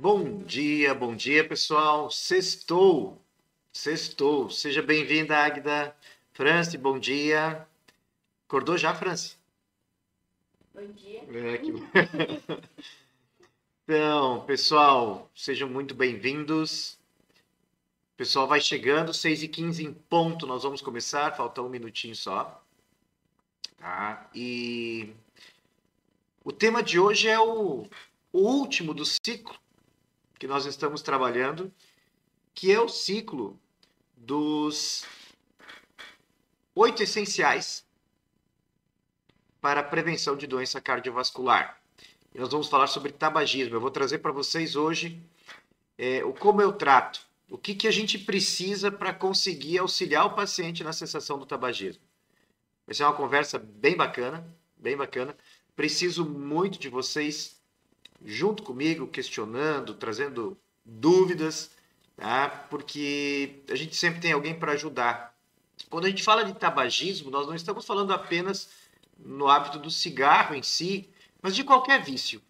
Bom dia, pessoal. Sextou. Seja bem-vinda, Águida. Franci, bom dia. Acordou já, Franci? Bom dia. Então, pessoal, sejam muito bem-vindos. O pessoal vai chegando, 6h15 em ponto, nós vamos começar, falta um minutinho só. Tá? E o tema de hoje é o último do ciclo que nós estamos trabalhando, que é o ciclo dos 8 essenciais para a prevenção de doença cardiovascular. E nós vamos falar sobre tabagismo. Eu vou trazer para vocês hoje como eu trato, o que a gente precisa para conseguir auxiliar o paciente na cessação do tabagismo. Vai ser uma conversa bem bacana, bem bacana. Preciso muito de vocês junto comigo, questionando, trazendo dúvidas, tá? Porque a gente sempre tem alguém para ajudar. Quando a gente fala de tabagismo, nós não estamos falando apenas no hábito do cigarro em si, mas de qualquer vício,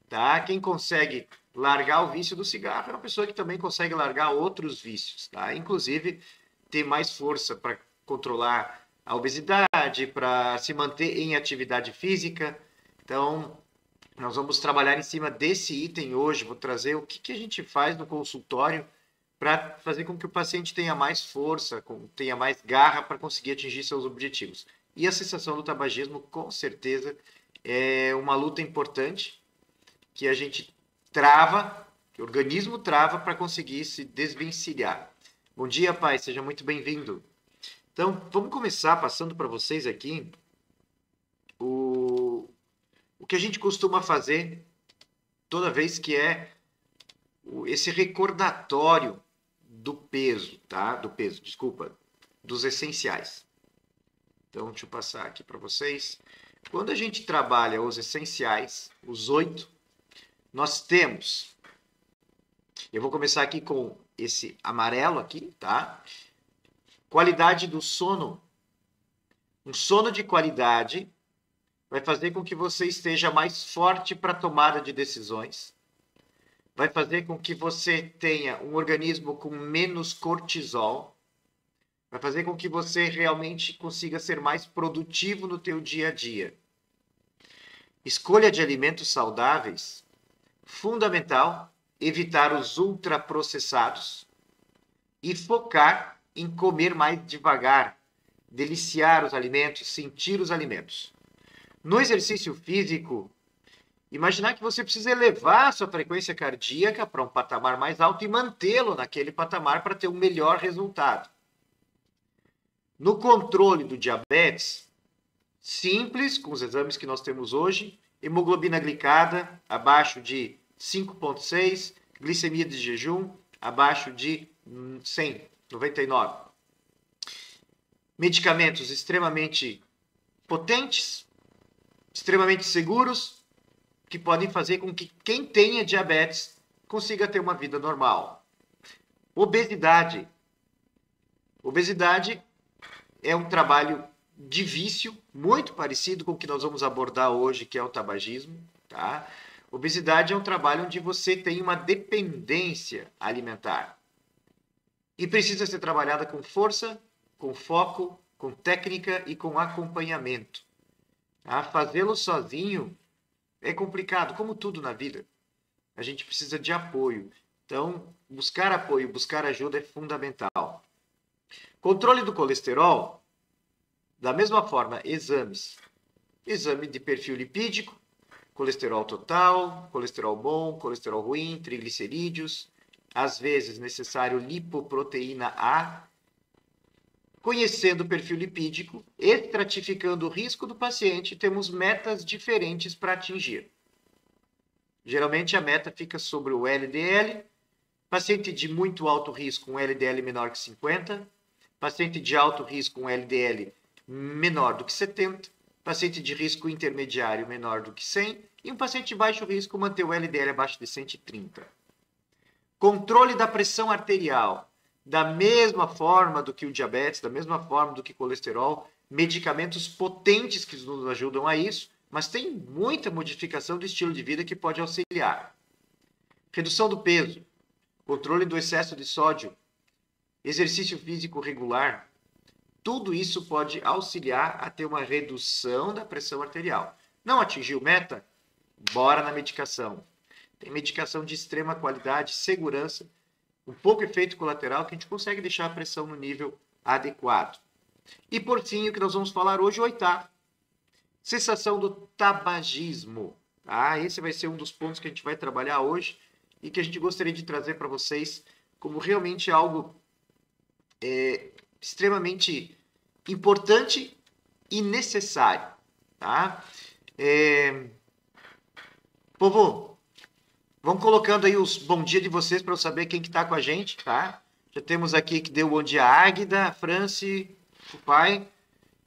tá? Quem consegue largar o vício do cigarro é uma pessoa que também consegue largar outros vícios, tá? Inclusive ter mais força para controlar a obesidade, para se manter em atividade física. Então, nós vamos trabalhar em cima desse item hoje. Vou trazer o que a gente faz no consultório para fazer com que o paciente tenha mais força, tenha mais garra para conseguir atingir seus objetivos. E a cessação do tabagismo, com certeza, é uma luta importante que a gente trava, que o organismo trava para conseguir se desvencilhar. Bom dia, pai, seja muito bem-vindo. Então, vamos começar passando para vocês aqui o que a gente costuma fazer toda vez que é esse recordatório do peso, tá? Dos essenciais. Então, deixa eu passar aqui para vocês. Quando a gente trabalha os essenciais, os 8, nós temos... Eu vou começar aqui com esse amarelo aqui, tá? Qualidade do sono. Um sono de qualidade vai fazer com que você esteja mais forte para a tomada de decisões. Vai fazer com que você tenha um organismo com menos cortisol. Vai fazer com que você realmente consiga ser mais produtivo no teu dia a dia. Escolha de alimentos saudáveis. Fundamental, evitar os ultraprocessados e focar em comer mais devagar, deliciar os alimentos, sentir os alimentos. No exercício físico, imaginar que você precisa elevar a sua frequência cardíaca para um patamar mais alto e mantê-lo naquele patamar para ter um melhor resultado. No controle do diabetes, simples, com os exames que nós temos hoje, hemoglobina glicada abaixo de 5,6, glicemia de jejum abaixo de 100, 99. Medicamentos extremamente potentes, extremamente seguros, que podem fazer com que quem tenha diabetes consiga ter uma vida normal. Obesidade. Obesidade é um trabalho de vício, muito parecido com o que nós vamos abordar hoje, que é o tabagismo, tá? Obesidade é um trabalho onde você tem uma dependência alimentar. E precisa ser trabalhada com força, com foco, com técnica e com acompanhamento. Fazê-lo sozinho é complicado, como tudo na vida. A gente precisa de apoio. Então, buscar apoio, buscar ajuda é fundamental. Controle do colesterol, da mesma forma, exames. Exame de perfil lipídico, colesterol total, colesterol bom, colesterol ruim, triglicerídeos, às vezes necessário lipoproteína A. Conhecendo o perfil lipídico, estratificando o risco do paciente, temos metas diferentes para atingir. Geralmente a meta fica sobre o LDL, paciente de muito alto risco, um LDL menor que 50, paciente de alto risco, um LDL menor do que 70, paciente de risco intermediário menor do que 100 e um paciente de baixo risco manter o LDL abaixo de 130. Controle da pressão arterial. Da mesma forma do que o diabetes, da mesma forma do que colesterol, medicamentos potentes que nos ajudam a isso, mas tem muita modificação do estilo de vida que pode auxiliar. redução do peso, controle do excesso de sódio, exercício físico regular, tudo isso pode auxiliar a ter uma redução da pressão arterial. Não atingiu meta? Bora na medicação. Tem medicação de extrema qualidade, segurança, um pouco efeito colateral que a gente consegue deixar a pressão no nível adequado. E por fim, o que nós vamos falar hoje, o oitavo. Cessação do tabagismo. Esse vai ser um dos pontos que a gente vai trabalhar hoje e que a gente gostaria de trazer para vocês como realmente algo extremamente importante e necessário. Tá? Povo, vão colocando aí os bom dia de vocês para eu saber quem que está com a gente, tá? Já temos aqui que deu bom dia a Águida, a Franci, o pai.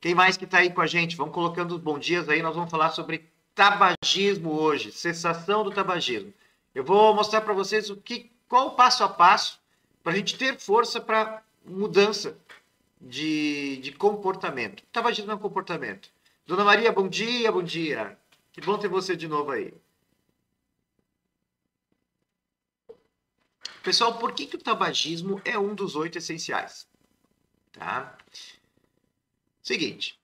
Quem mais que está aí com a gente? Vamos colocando os bom dias aí, nós vamos falar sobre tabagismo hoje, cessação do tabagismo. Eu vou mostrar para vocês qual o passo a passo para a gente ter força para mudança de comportamento. Tabagismo é um comportamento. Dona Maria, bom dia, bom dia. Que bom ter você de novo aí. Pessoal, por que o tabagismo é um dos 8 essenciais? Tá? Seguinte,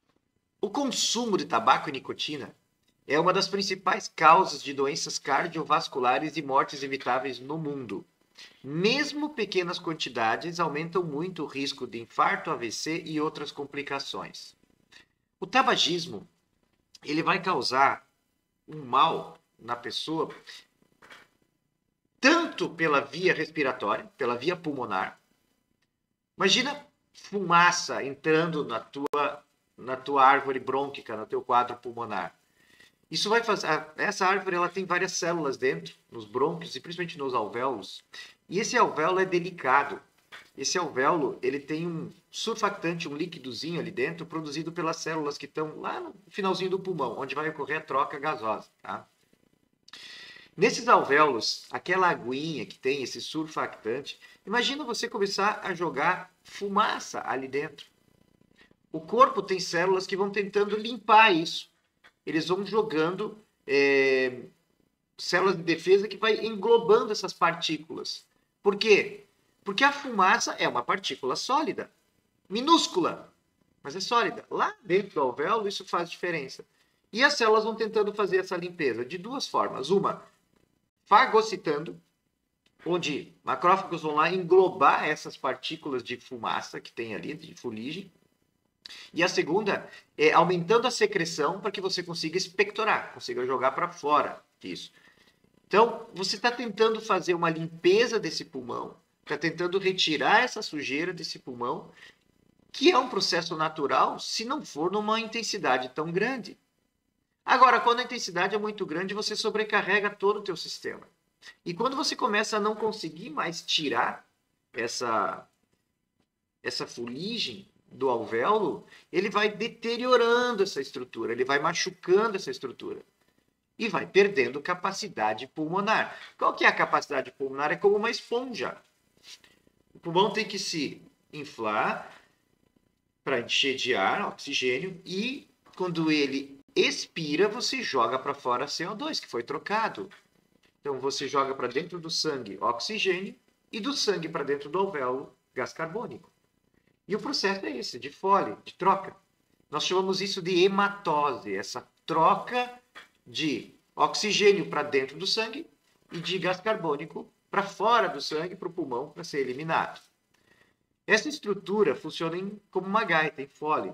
o consumo de tabaco e nicotina é uma das principais causas de doenças cardiovasculares e mortes evitáveis no mundo. Mesmo pequenas quantidades aumentam muito o risco de infarto, AVC e outras complicações. O tabagismo, ele vai causar um mal na pessoa tanto pela via respiratória, pela via pulmonar. Imagina fumaça entrando na tua árvore brônquica, no teu quadro pulmonar. Isso vai fazer. Essa árvore ela tem várias células dentro, nos brônquios e principalmente nos alvéolos. E esse alvéolo é delicado. Esse alvéolo ele tem um surfactante, um líquidozinho ali dentro, produzido pelas células que estão lá no finalzinho do pulmão, onde vai ocorrer a troca gasosa. Tá? Nesses alvéolos, aquela aguinha que tem esse surfactante, imagina você começar a jogar fumaça ali dentro. O corpo tem células que vão tentando limpar isso. Eles vão jogando células de defesa que vai englobando essas partículas. Por quê? Porque a fumaça é uma partícula sólida, minúscula, mas é sólida. Lá dentro do alvéolo isso faz diferença. E as células vão tentando fazer essa limpeza de duas formas. Uma, fagocitando, onde macrófagos vão lá englobar essas partículas de fumaça que tem ali, de fuligem. E a segunda é aumentando a secreção para que você consiga expectorar, consiga jogar para fora isso. Então, você está tentando fazer uma limpeza desse pulmão, está tentando retirar essa sujeira desse pulmão, que é um processo natural se não for numa intensidade tão grande. Agora, quando a intensidade é muito grande, você sobrecarrega todo o teu sistema. E quando você começa a não conseguir mais tirar essa fuligem do alvéolo, ele vai deteriorando essa estrutura, ele vai machucando essa estrutura e vai perdendo capacidade pulmonar. Qual que é a capacidade pulmonar? É como uma esponja. O pulmão tem que se inflar para encher de ar, oxigênio, e quando ele expira, você joga para fora CO2, que foi trocado. Então, você joga para dentro do sangue oxigênio e do sangue para dentro do alvéolo gás carbônico. E o processo é esse, de Foley, de troca. Nós chamamos isso de hematose, essa troca de oxigênio para dentro do sangue e de gás carbônico para fora do sangue, para o pulmão, para ser eliminado. Essa estrutura funciona como uma gaita, em Foley.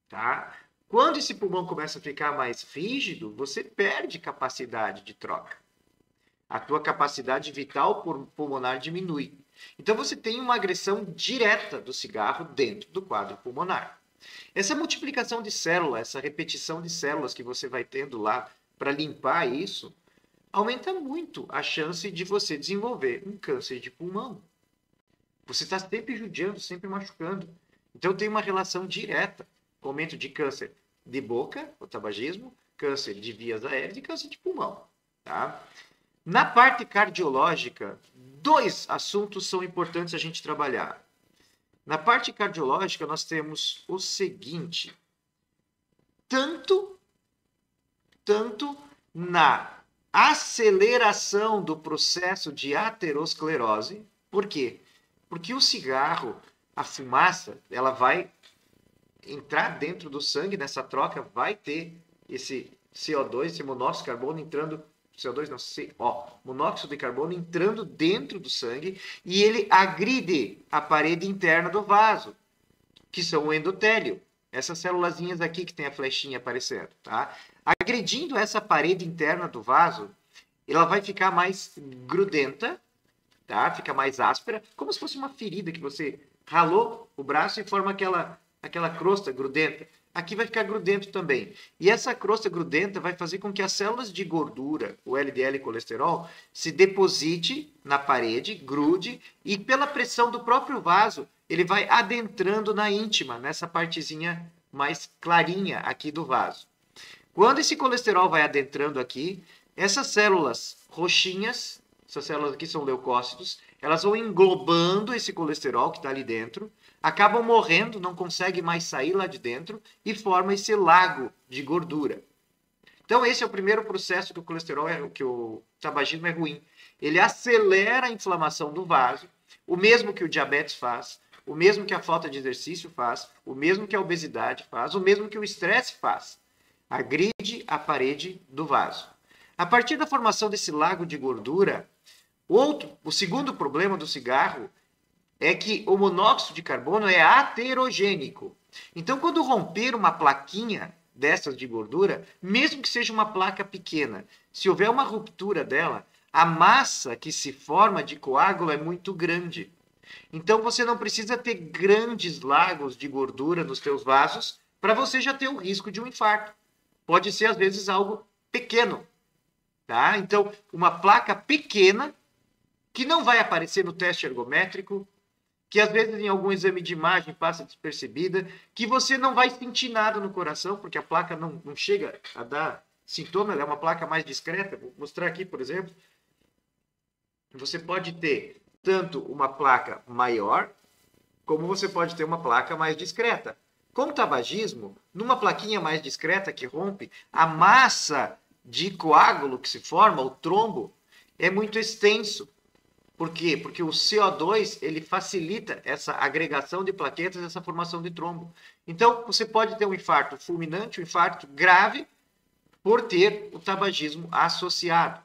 Tá? Quando esse pulmão começa a ficar mais rígido, você perde capacidade de troca. A tua capacidade vital pulmonar diminui. Então, você tem uma agressão direta do cigarro dentro do quadro pulmonar. Essa multiplicação de células, essa repetição de células que você vai tendo lá para limpar isso, aumenta muito a chance de você desenvolver um câncer de pulmão. Você está sempre judiando, sempre machucando. Então, tem uma relação direta com o aumento de câncer de boca, o tabagismo, câncer de vias aéreas e câncer de pulmão. Tá? Na parte cardiológica, 2 assuntos são importantes a gente trabalhar. Na parte cardiológica, nós temos o seguinte. Tanto na aceleração do processo de aterosclerose. Por quê? Porque o cigarro, a fumaça, ela vai entrar dentro do sangue, nessa troca vai ter esse CO2, esse monóxido de carbono entrando, CO2 não, CO, monóxido de carbono entrando dentro do sangue e ele agride a parede interna do vaso, que são o endotélio. Essas célulazinhas aqui que tem a flechinha aparecendo, tá? Agredindo essa parede interna do vaso, ela vai ficar mais grudenta, tá? Fica mais áspera, como se fosse uma ferida que você ralou o braço e forma aquela crosta grudenta. Aqui vai ficar grudento também. E essa crosta grudenta vai fazer com que as células de gordura, o LDL e colesterol, se deposite na parede, grude, e pela pressão do próprio vaso, ele vai adentrando na íntima, nessa partezinha mais clarinha aqui do vaso. Quando esse colesterol vai adentrando aqui, essas células roxinhas, essas células aqui são leucócitos, elas vão englobando esse colesterol que está ali dentro, acabam morrendo, não conseguem mais sair lá de dentro e forma esse lago de gordura. Então esse é o primeiro processo que o colesterol, que o tabagismo é ruim. Ele acelera a inflamação do vaso, o mesmo que o diabetes faz, o mesmo que a falta de exercício faz, o mesmo que a obesidade faz, o mesmo que o estresse faz. Agride a parede do vaso. A partir da formação desse lago de gordura, o segundo problema do cigarro é que o monóxido de carbono é aterogênico. Então, quando romper uma plaquinha dessas de gordura, mesmo que seja uma placa pequena, se houver uma ruptura dela, a massa que se forma de coágulo é muito grande. Então, você não precisa ter grandes lagos de gordura nos seus vasos para você já ter o risco de um infarto. Pode ser, às vezes, algo pequeno. Tá? Então, uma placa pequena que não vai aparecer no teste ergométrico, que às vezes em algum exame de imagem passa despercebida, que você não vai sentir nada no coração, porque a placa não chega a dar sintoma, ela é uma placa mais discreta. Vou mostrar aqui, por exemplo. Você pode ter tanto uma placa maior, como você pode ter uma placa mais discreta. Com o tabagismo, numa plaquinha mais discreta que rompe, a massa de coágulo que se forma, o trombo, é muito extenso. Por quê? Porque o CO2 ele facilita essa agregação de plaquetas, essa formação de trombo. Então, você pode ter um infarto fulminante, um infarto grave, por ter o tabagismo associado.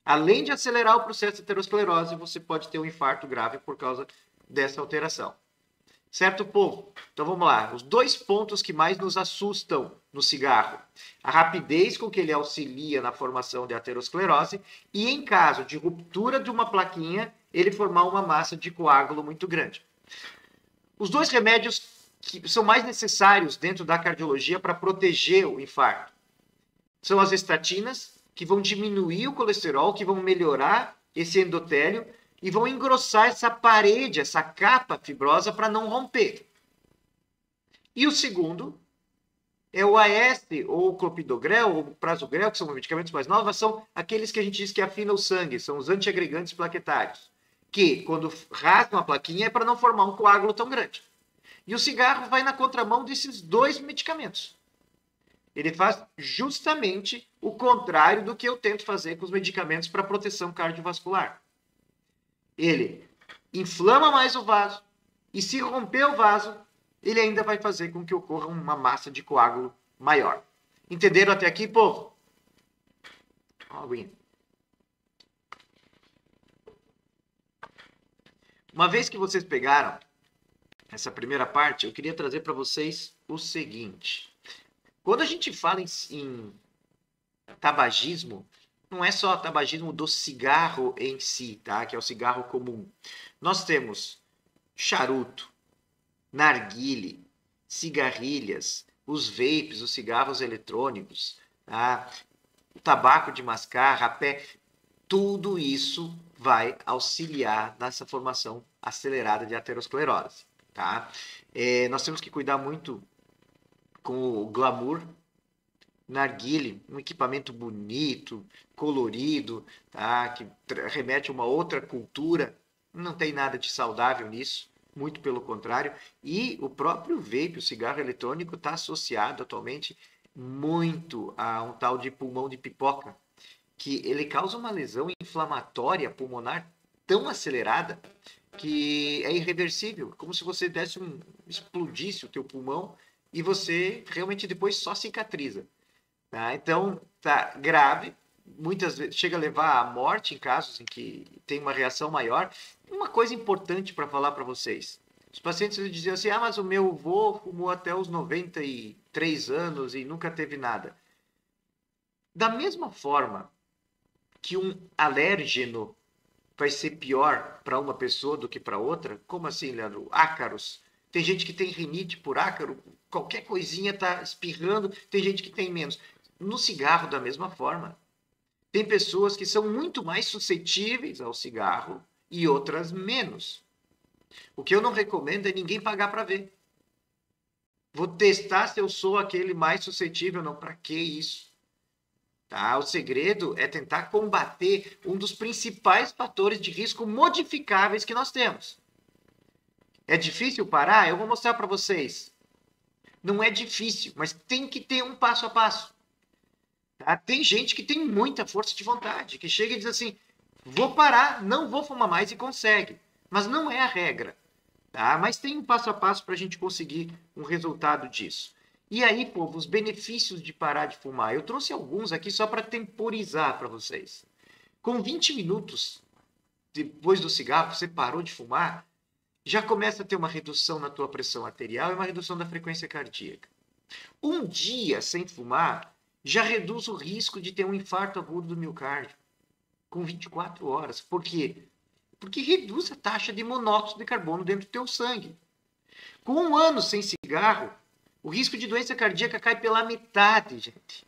Além de acelerar o processo de aterosclerose, você pode ter um infarto grave por causa dessa alteração. Certo, povo? Então vamos lá. Os dois pontos que mais nos assustam no cigarro. A rapidez com que ele auxilia na formação de aterosclerose e, em caso de ruptura de uma plaquinha, ele formar uma massa de coágulo muito grande. Os dois remédios que são mais necessários dentro da cardiologia para proteger o infarto são as estatinas, que vão diminuir o colesterol, que vão melhorar esse endotélio e vão engrossar essa parede, essa capa fibrosa para não romper. E o segundo é o AS, ou o clopidogrel, ou o prasugrel, que são medicamentos mais novos, são aqueles que a gente diz que afinam o sangue, são os antiagregantes plaquetários, que quando rasgam a plaquinha é para não formar um coágulo tão grande. E o cigarro vai na contramão desses dois medicamentos. Ele faz justamente o contrário do que eu tento fazer com os medicamentos para proteção cardiovascular. Ele inflama mais o vaso e, se romper o vaso, ele ainda vai fazer com que ocorra uma massa de coágulo maior. Entenderam até aqui, povo? Uma vez que vocês pegaram essa primeira parte, eu queria trazer para vocês o seguinte. Quando a gente fala em tabagismo, não é só tabagismo do cigarro em si, tá? Que é o cigarro comum. Nós temos charuto, narguile, cigarrilhas, os vapes, os cigarros eletrônicos, tá? O tabaco de mascar, rapé, tudo isso vai auxiliar nessa formação acelerada de aterosclerose, tá? Nós temos que cuidar muito com o glamour. Narguile, um equipamento bonito, colorido, tá? Que remete a uma outra cultura. Não tem nada de saudável nisso, muito pelo contrário. E o próprio vape, o cigarro eletrônico, está associado atualmente muito a um tal de pulmão de pipoca, que ele causa uma lesão inflamatória pulmonar tão acelerada que é irreversível, como se você explodisse o teu pulmão e você realmente depois só cicatriza. Tá? Então, tá grave, muitas vezes chega a levar à morte em casos em que tem uma reação maior. Uma coisa importante para falar para vocês. Os pacientes diziam assim, mas o meu avô fumou até os 93 anos e nunca teve nada. Da mesma forma que um alérgeno vai ser pior para uma pessoa do que para outra, como assim, Leandro? Ácaros. Tem gente que tem rinite por ácaro, qualquer coisinha está espirrando, tem gente que tem menos. No cigarro, da mesma forma. Tem pessoas que são muito mais suscetíveis ao cigarro e outras menos. O que eu não recomendo é ninguém pagar para ver. Vou testar se eu sou aquele mais suscetível, não. Para que isso? Tá? O segredo é tentar combater um dos principais fatores de risco modificáveis que nós temos. É difícil parar? Eu vou mostrar para vocês. Não é difícil, mas tem que ter um passo a passo. Tá? Tem gente que tem muita força de vontade, que chega e diz assim, vou parar, não vou fumar mais e consegue. Mas não é a regra. Tá? Mas tem um passo a passo para a gente conseguir um resultado disso. E aí, povo, os benefícios de parar de fumar. Eu trouxe alguns aqui só para temporizar para vocês. Com 20 minutos depois do cigarro, você parou de fumar, já começa a ter uma redução na tua pressão arterial e uma redução da frequência cardíaca. Um dia sem fumar já reduz o risco de ter um infarto agudo do miocárdio com 24 horas. Por quê? Porque reduz a taxa de monóxido de carbono dentro do teu sangue. Com um ano sem cigarro, o risco de doença cardíaca cai pela metade, gente.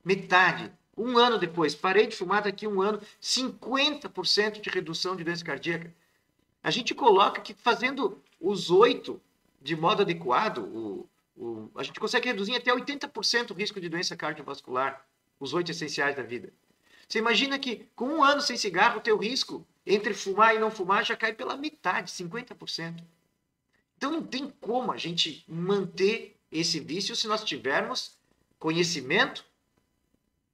Metade. Um ano depois, parei de fumar, daqui a um ano, 50% de redução de doença cardíaca. A gente coloca que fazendo os 8 de modo adequado, a gente consegue reduzir até 80% o risco de doença cardiovascular, os 8 essenciais da vida. Você imagina que com um ano sem cigarro, o teu risco entre fumar e não fumar já cai pela metade, 50%. Então não tem como a gente manter esse vício se nós tivermos conhecimento,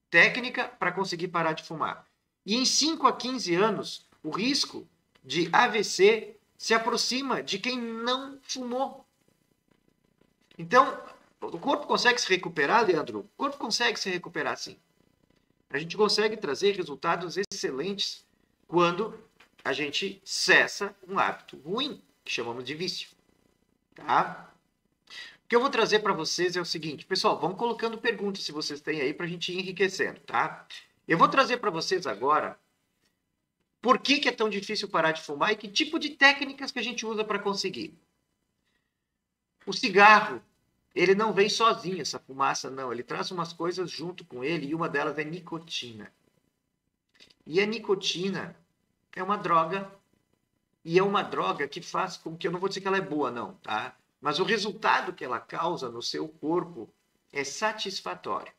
técnica para conseguir parar de fumar. E em 5 a 15 anos, o risco de AVC se aproxima de quem não fumou. Então, o corpo consegue se recuperar, Leandro? O corpo consegue se recuperar, sim. A gente consegue trazer resultados excelentes quando a gente cessa um hábito ruim, que chamamos de vício. Tá? O que eu vou trazer para vocês é o seguinte, pessoal, vão colocando perguntas se vocês têm aí para a gente ir enriquecendo, tá? Eu vou trazer para vocês agora por que é tão difícil parar de fumar e que tipo de técnicas que a gente usa para conseguir. O cigarro, ele não vem sozinho, essa fumaça, não. Ele traz umas coisas junto com ele e uma delas é nicotina. E a nicotina é uma droga. E é uma droga que faz com que, eu não vou dizer que ela é boa, não, tá? Mas o resultado que ela causa no seu corpo é satisfatório.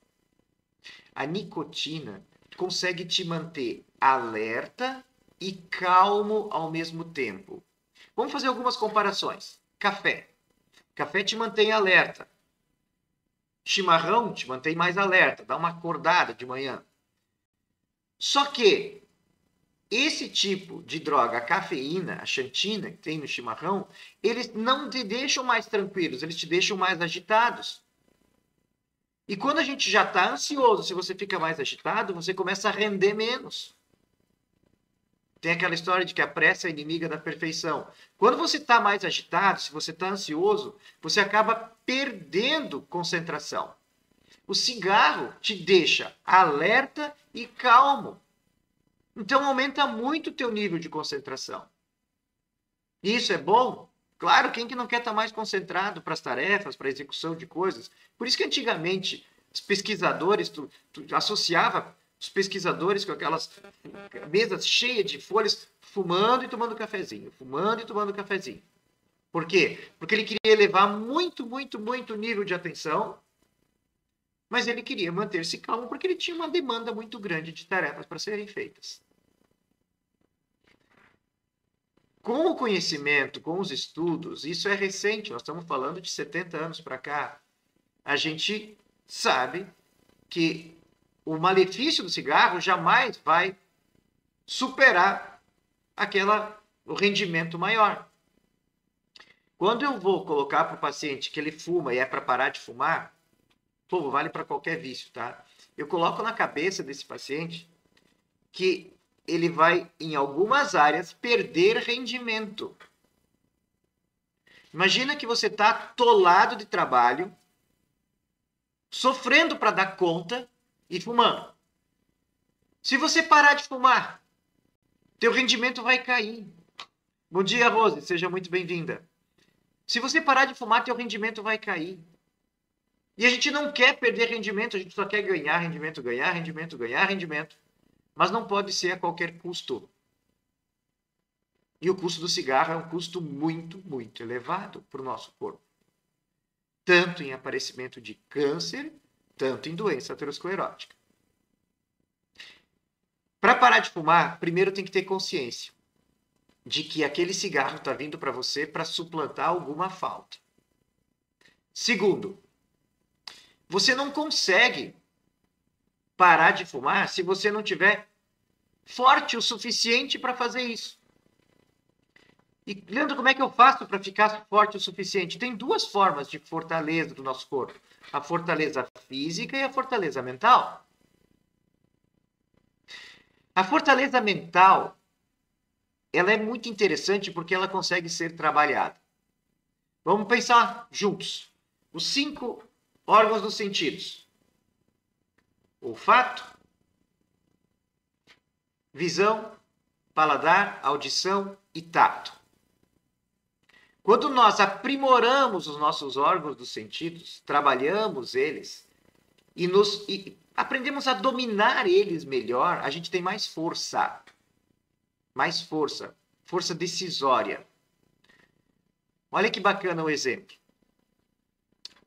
A nicotina consegue te manter alerta e calmo ao mesmo tempo. Vamos fazer algumas comparações. Café. Café te mantém alerta. Chimarrão te mantém mais alerta, dá uma acordada de manhã. Só que esse tipo de droga, a cafeína, a xantina que tem no chimarrão, eles não te deixam mais tranquilos, eles te deixam mais agitados. E quando a gente já está ansioso, se você fica mais agitado, você começa a render menos. Tem aquela história de que a pressa é inimiga da perfeição. Quando você está mais agitado, se você está ansioso, você acaba perdendo concentração. O cigarro te deixa alerta e calmo. Então aumenta muito o teu nível de concentração. Isso é bom? Claro, quem que não quer estar mais concentrado para as tarefas, para a execução de coisas? Por isso que antigamente os pesquisadores, tu associava os pesquisadores com aquelas mesas cheias de folhas, fumando e tomando cafezinho, fumando e tomando cafezinho. Por quê? Porque ele queria elevar muito, muito, muito o nível de atenção, mas ele queria manter-se calmo porque ele tinha uma demanda muito grande de tarefas para serem feitas. Com o conhecimento, com os estudos, isso é recente, nós estamos falando de 70 anos para cá, a gente sabe que o malefício do cigarro jamais vai superar o rendimento maior. Quando eu vou colocar para o paciente que ele fuma e é para parar de fumar, pô, vale para qualquer vício, tá? Eu coloco na cabeça desse paciente que ele vai, em algumas áreas, perder rendimento. Imagina que você está atolado de trabalho, sofrendo para dar conta e fumando. Se você parar de fumar, teu rendimento vai cair. Bom dia, Rose, seja muito bem-vinda. Se você parar de fumar, teu rendimento vai cair. E a gente não quer perder rendimento, a gente só quer ganhar rendimento, ganhar rendimento, ganhar rendimento. Mas não pode ser a qualquer custo. E o custo do cigarro é um custo muito, muito elevado para o nosso corpo. Tanto em aparecimento de câncer, tanto em doença aterosclerótica. Para parar de fumar, primeiro tem que ter consciência de que aquele cigarro está vindo para você para suplantar alguma falta. Segundo, você não consegue parar de fumar se você não tiver forte o suficiente para fazer isso. E Leandro, como é que eu faço para ficar forte o suficiente? Tem duas formas de fortaleza do nosso corpo. A fortaleza física e a fortaleza mental. A fortaleza mental, ela é muito interessante porque ela consegue ser trabalhada. Vamos pensar juntos. Os 5 órgãos dos sentidos. Olfato, visão, paladar, audição e tato. Quando nós aprimoramos os nossos órgãos dos sentidos, trabalhamos eles e aprendemos a dominar eles melhor, a gente tem mais força. Mais força. Força decisória. Olha que bacana o exemplo.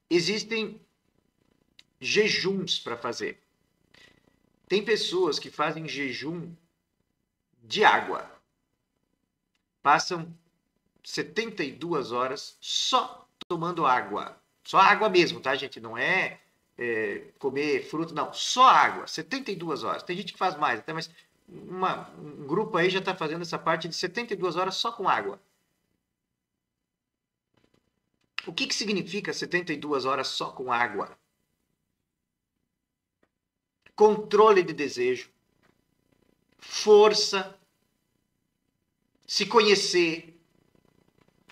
Existem jejuns para fazer. Tem pessoas que fazem jejum de água. Passam 72 horas só tomando água. Só água mesmo, tá, gente? Não é comer fruta, não. Só água. 72 horas. Tem gente que faz mais, até, mas um grupo aí já está fazendo essa parte de 72 horas só com água. O que significa 72 horas só com água? Controle de desejo, força, se conhecer,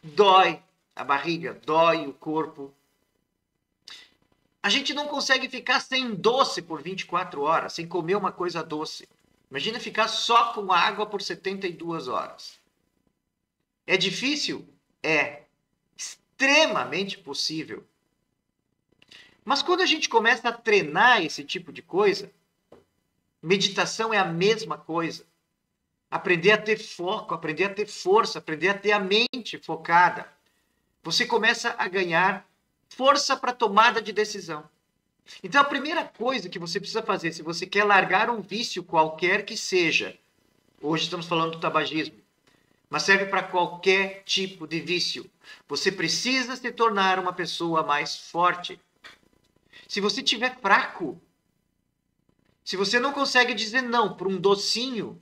dói a barriga, dói o corpo. A gente não consegue ficar sem doce por 24 horas, sem comer uma coisa doce. Imagina ficar só com água por 72 horas. É difícil? É. Extremamente possível. Mas quando a gente começa a treinar esse tipo de coisa, meditação é a mesma coisa. Aprender a ter foco, aprender a ter força, aprender a ter a mente focada. Você começa a ganhar força para tomada de decisão. Então, a primeira coisa que você precisa fazer, se você quer largar um vício qualquer que seja, hoje estamos falando do tabagismo, mas serve para qualquer tipo de vício. Você precisa se tornar uma pessoa mais forte. Se você estiver fraco, se você não consegue dizer não por um docinho,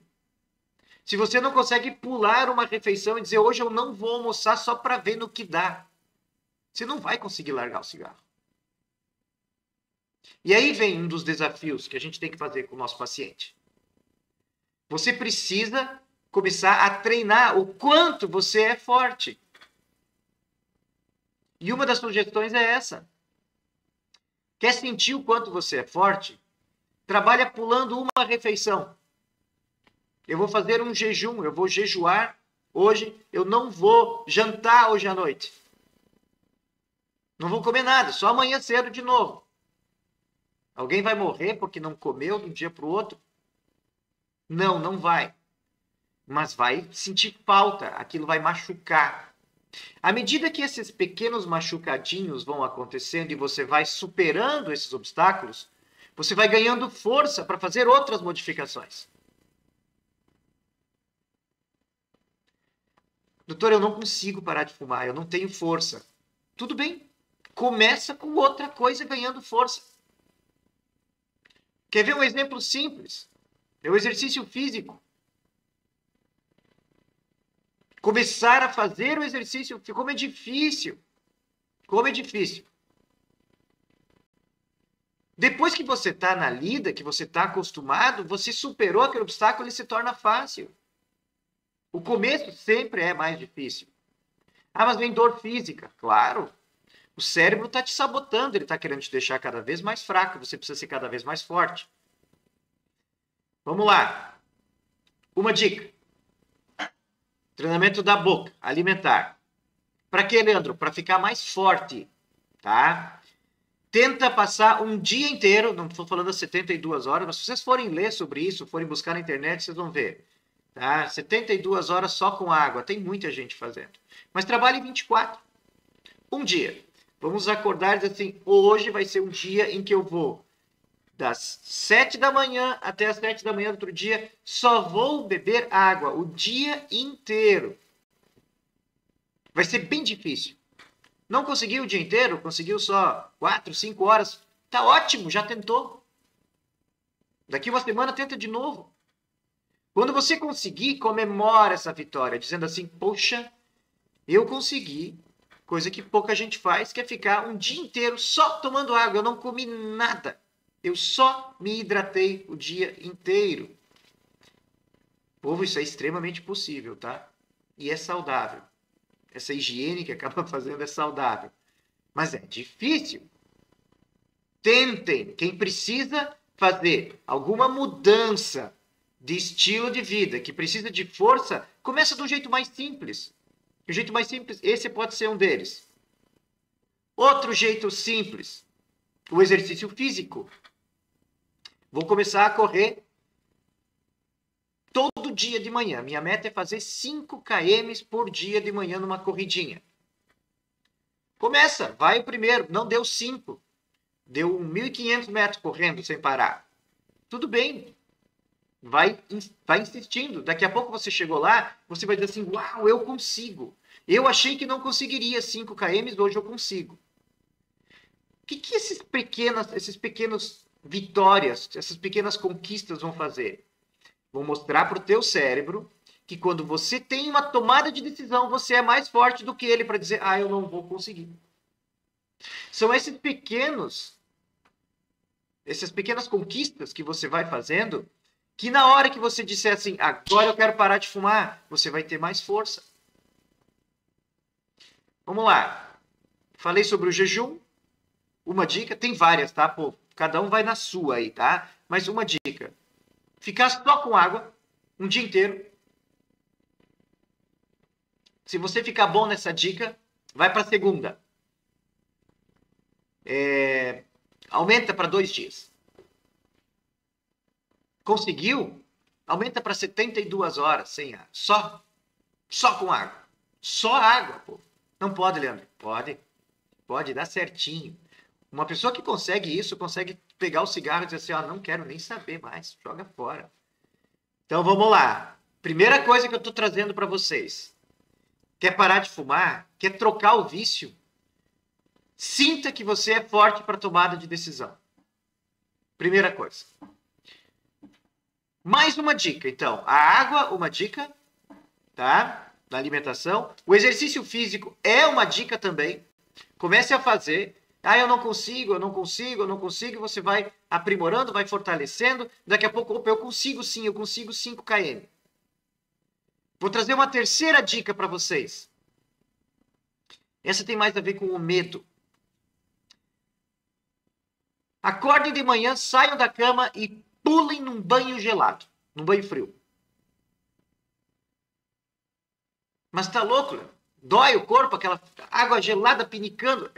se você não consegue pular uma refeição e dizer hoje eu não vou almoçar só para ver no que dá, você não vai conseguir largar o cigarro. E aí vem um dos desafios que a gente tem que fazer com o nosso paciente. Você precisa começar a treinar o quanto você é forte. E uma das sugestões é essa. Quer sentir o quanto você é forte? Trabalha pulando uma refeição. Eu vou fazer um jejum, eu vou jejuar hoje, eu não vou jantar hoje à noite. Não vou comer nada, só amanhã cedo de novo. Alguém vai morrer porque não comeu de um dia para o outro? Não, não vai. Mas vai sentir falta, aquilo vai machucar. À medida que esses pequenos machucadinhos vão acontecendo e você vai superando esses obstáculos, você vai ganhando força para fazer outras modificações. Doutor, eu não consigo parar de fumar, eu não tenho força. Tudo bem, começa com outra coisa ganhando força. Quer ver um exemplo simples? É o exercício físico. Começar a fazer o exercício, como é difícil. Como é difícil. Depois que você está na lida, que você está acostumado, você superou aquele obstáculo e se torna fácil. O começo sempre é mais difícil. Ah, mas vem dor física. Claro. O cérebro está te sabotando, ele está querendo te deixar cada vez mais fraco, você precisa ser cada vez mais forte. Vamos lá. Uma dica. Treinamento da boca, alimentar. Para quê, Leandro? Para ficar mais forte, tá? Tenta passar um dia inteiro, não estou falando das 72 horas, mas se vocês forem ler sobre isso, forem buscar na internet, vocês vão ver. Tá? 72 horas só com água, tem muita gente fazendo. Mas trabalhe 24. Um dia. Vamos acordar e dizer assim, hoje vai ser um dia em que eu vou das 7 da manhã até as 7 da manhã do outro dia, só vou beber água o dia inteiro. Vai ser bem difícil. Não conseguiu o dia inteiro? Conseguiu só 4, 5 horas? Tá ótimo, já tentou. Daqui uma semana tenta de novo. Quando você conseguir, comemora essa vitória, dizendo assim, poxa, eu consegui, coisa que pouca gente faz, que é ficar um dia inteiro só tomando água. Eu não comi nada. Eu só me hidratei o dia inteiro. Povo, isso é extremamente possível, tá? E é saudável. Essa higiene que acaba fazendo é saudável. Mas é difícil. Tentem. Quem precisa fazer alguma mudança de estilo de vida, que precisa de força, começa de um jeito mais simples. O jeito mais simples, esse pode ser um deles. Outro jeito simples, o exercício físico. Vou começar a correr todo dia de manhã. Minha meta é fazer 5 km por dia de manhã numa corridinha. Começa, vai o primeiro. Não deu 5. Deu 1.500 metros correndo sem parar. Tudo bem. Vai insistindo. Daqui a pouco você chegou lá, você vai dizer assim, uau, eu consigo. Eu achei que não conseguiria 5 km, hoje eu consigo. O que esses pequenos vitórias, essas pequenas conquistas vão fazer? Vão mostrar para o teu cérebro que quando você tem uma tomada de decisão, você é mais forte do que ele para dizer, eu não vou conseguir. São essas pequenas conquistas que você vai fazendo, que na hora que você disser assim, agora eu quero parar de fumar, você vai ter mais força. Vamos lá. Falei sobre o jejum. Uma dica, tem várias, tá? Pô, cada um vai na sua aí, tá? Mas uma dica. Ficar só com água um dia inteiro. Se você ficar bom nessa dica, vai para a segunda. Aumenta para 2 dias. Conseguiu? Aumenta para 72 horas sem água. Só com água. Só água, pô. Não pode, Leandro? Pode. Pode, dá certinho. Uma pessoa que consegue isso, consegue pegar o cigarro e dizer assim, não quero nem saber mais, joga fora. Então, vamos lá. Primeira coisa que eu estou trazendo para vocês. Quer parar de fumar? Quer trocar o vício? Sinta que você é forte para tomada de decisão. Primeira coisa. Mais uma dica, então. A água, uma dica, tá? Na alimentação. O exercício físico é uma dica também. Comece a fazer. Eu não consigo. Você vai aprimorando, vai fortalecendo. Daqui a pouco, eu consigo sim, eu consigo 5 km. Vou trazer uma terceira dica para vocês. Essa tem mais a ver com o medo. Acordem de manhã, saiam da cama e pulem num banho gelado, num banho frio. Mas tá louco, né? Dói o corpo, aquela água gelada pinicando.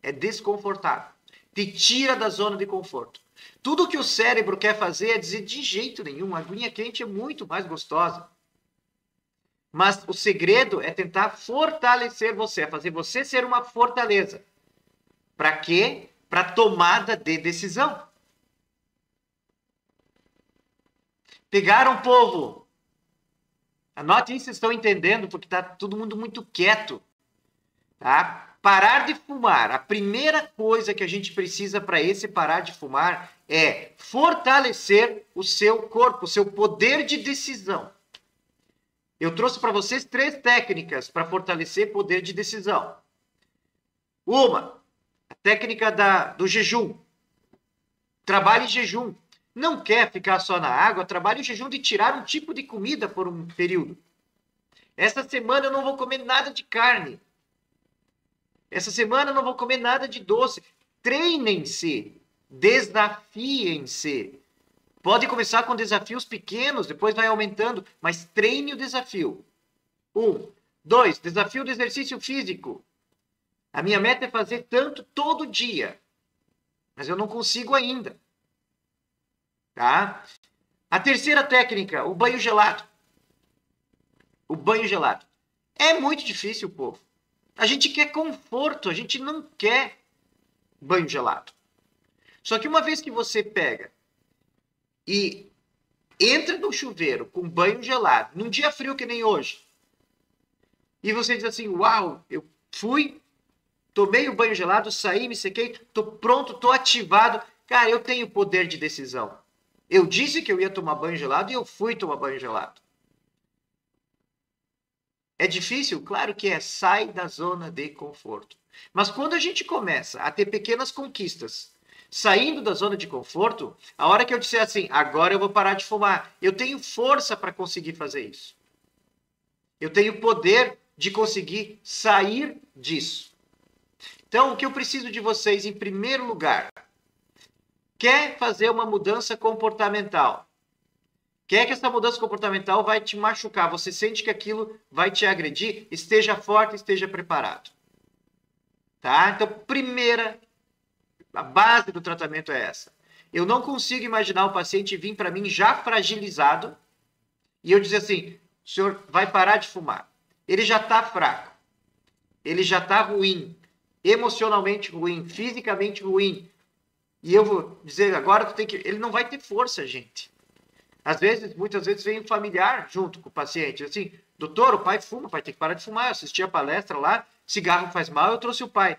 É desconfortável. Te tira da zona de conforto. Tudo que o cérebro quer fazer é dizer de jeito nenhum, a aguinha quente é muito mais gostosa. Mas o segredo é tentar fortalecer você, é fazer você ser uma fortaleza. Para quê? Para tomada de decisão. Pegaram, povo? Anotem se estão entendendo, porque está todo mundo muito quieto. Tá? Parar de fumar. A primeira coisa que a gente precisa para esse parar de fumar é fortalecer o seu corpo, o seu poder de decisão. Eu trouxe para vocês 3 técnicas para fortalecer poder de decisão. Uma, a técnica do jejum. Trabalhe em jejum. Não quer ficar só na água, trabalhe em jejum de tirar um tipo de comida por um período. Essa semana eu não vou comer nada de carne. Essa semana eu não vou comer nada de doce. Treinem-se. Desafiem-se. Pode começar com desafios pequenos, depois vai aumentando, mas treine o desafio. 1. 2. Desafio do exercício físico. A minha meta é fazer tanto todo dia, mas eu não consigo ainda. Tá? A terceira técnica, o banho gelado. O banho gelado. É muito difícil, povo. A gente quer conforto, a gente não quer banho gelado. Só que uma vez que você pega e entra no chuveiro com banho gelado, num dia frio que nem hoje, e você diz assim, uau, eu fui, tomei o banho gelado, saí, me sequei, tô pronto, tô ativado. Cara, eu tenho poder de decisão. Eu disse que eu ia tomar banho gelado e eu fui tomar banho gelado. É difícil? Claro que é. Sai da zona de conforto. Mas quando a gente começa a ter pequenas conquistas, saindo da zona de conforto, a hora que eu disser assim, agora eu vou parar de fumar, eu tenho força para conseguir fazer isso. Eu tenho poder de conseguir sair disso. Então, o que eu preciso de vocês, em primeiro lugar, quer fazer uma mudança comportamental? Quer que essa mudança comportamental vai te machucar? Você sente que aquilo vai te agredir? Esteja forte, esteja preparado. Tá? Então, a base do tratamento é essa. Eu não consigo imaginar o paciente vir para mim já fragilizado e eu dizer assim, o senhor vai parar de fumar. Ele já está fraco. Ele já está ruim. Emocionalmente ruim, fisicamente ruim. E eu vou dizer, agora tu tem que... Ele não vai ter força, gente. Muitas vezes vem um familiar junto com o paciente. Assim, doutor, o pai fuma, o pai tem que parar de fumar. Eu assisti a palestra lá, cigarro faz mal, eu trouxe o pai.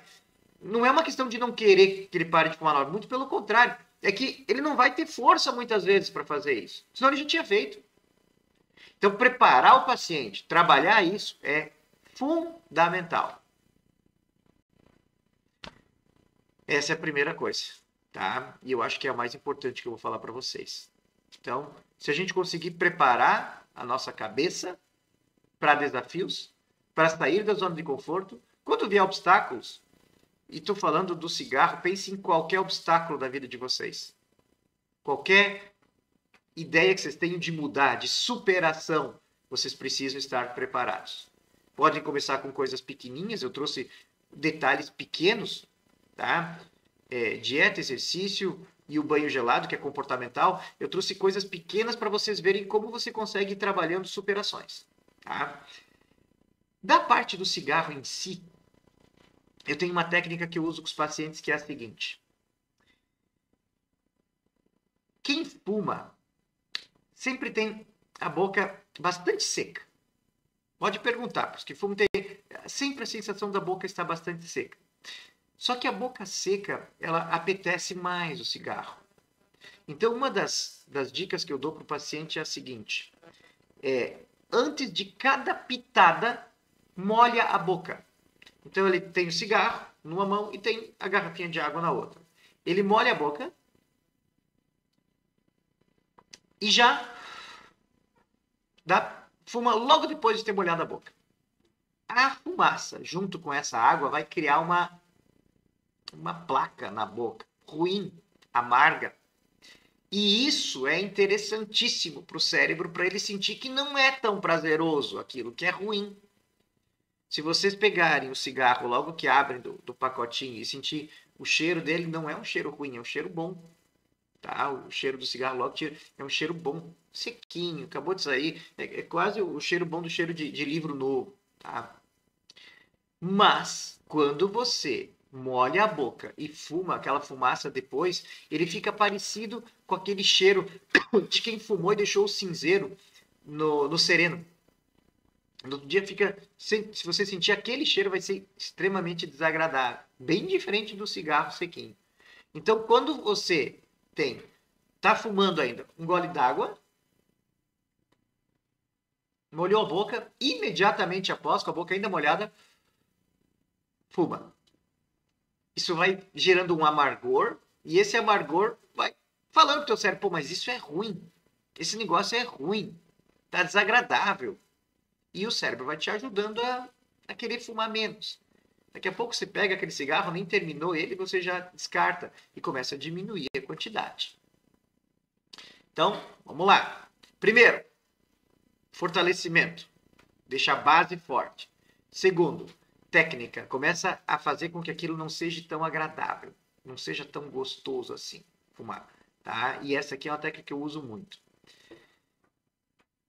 Não é uma questão de não querer que ele pare de fumar, não. Muito pelo contrário. É que ele não vai ter força muitas vezes para fazer isso. Senão ele já tinha feito. Então, preparar o paciente, trabalhar isso é fundamental. Essa é a primeira coisa, tá? E eu acho que é a mais importante que eu vou falar para vocês. Então, se a gente conseguir preparar a nossa cabeça para desafios, para sair da zona de conforto, quando vier obstáculos, e estou falando do cigarro, pense em qualquer obstáculo da vida de vocês. Qualquer ideia que vocês tenham de mudar, de superação, vocês precisam estar preparados. Podem começar com coisas pequenininhas, eu trouxe detalhes pequenos, tá? Dieta, exercício e o banho gelado, que é comportamental. Eu trouxe coisas pequenas para vocês verem como você consegue ir trabalhando superações. Tá? Da parte do cigarro em si, eu tenho uma técnica que eu uso com os pacientes que é a seguinte. Quem fuma sempre tem a boca bastante seca. Pode perguntar, porque os que fumam têm sempre a sensação da boca estar bastante seca. Só que a boca seca, ela apetece mais o cigarro. Então, uma das dicas que eu dou para o paciente é a seguinte. Antes de cada pitada, molha a boca. Então, ele tem o cigarro numa mão e tem a garrafinha de água na outra. Ele molha a boca e já fuma logo depois de ter molhado a boca. A fumaça, junto com essa água, vai criar uma placa na boca, ruim, amarga. E isso é interessantíssimo para o cérebro, para ele sentir que não é tão prazeroso aquilo, que é ruim. Se vocês pegarem o cigarro logo que abrem do pacotinho e sentir o cheiro dele, não é um cheiro ruim, é um cheiro bom. Tá? O cheiro do cigarro logo é um cheiro bom, sequinho, acabou de sair. É quase o cheiro bom do cheiro de livro novo. Tá? Mas, quando você molha a boca e fuma aquela fumaça depois, ele fica parecido com aquele cheiro de quem fumou e deixou o cinzeiro no sereno. No outro dia fica, se você sentir aquele cheiro, vai ser extremamente desagradável, bem diferente do cigarro sequinho. Então, quando você tá fumando ainda, um gole d'água, molhou a boca, imediatamente após, com a boca ainda molhada, fuma. Isso vai gerando um amargor, e esse amargor vai falando pro teu cérebro, pô, mas isso é ruim. Esse negócio é ruim. Tá desagradável. E o cérebro vai te ajudando a querer fumar menos. Daqui a pouco você pega aquele cigarro, nem terminou ele, você já descarta e começa a diminuir a quantidade. Então, vamos lá. Primeiro, fortalecimento. Deixa a base forte. Segundo, técnica. Começa a fazer com que aquilo não seja tão agradável. Não seja tão gostoso assim, fumar. Tá? E essa aqui é uma técnica que eu uso muito.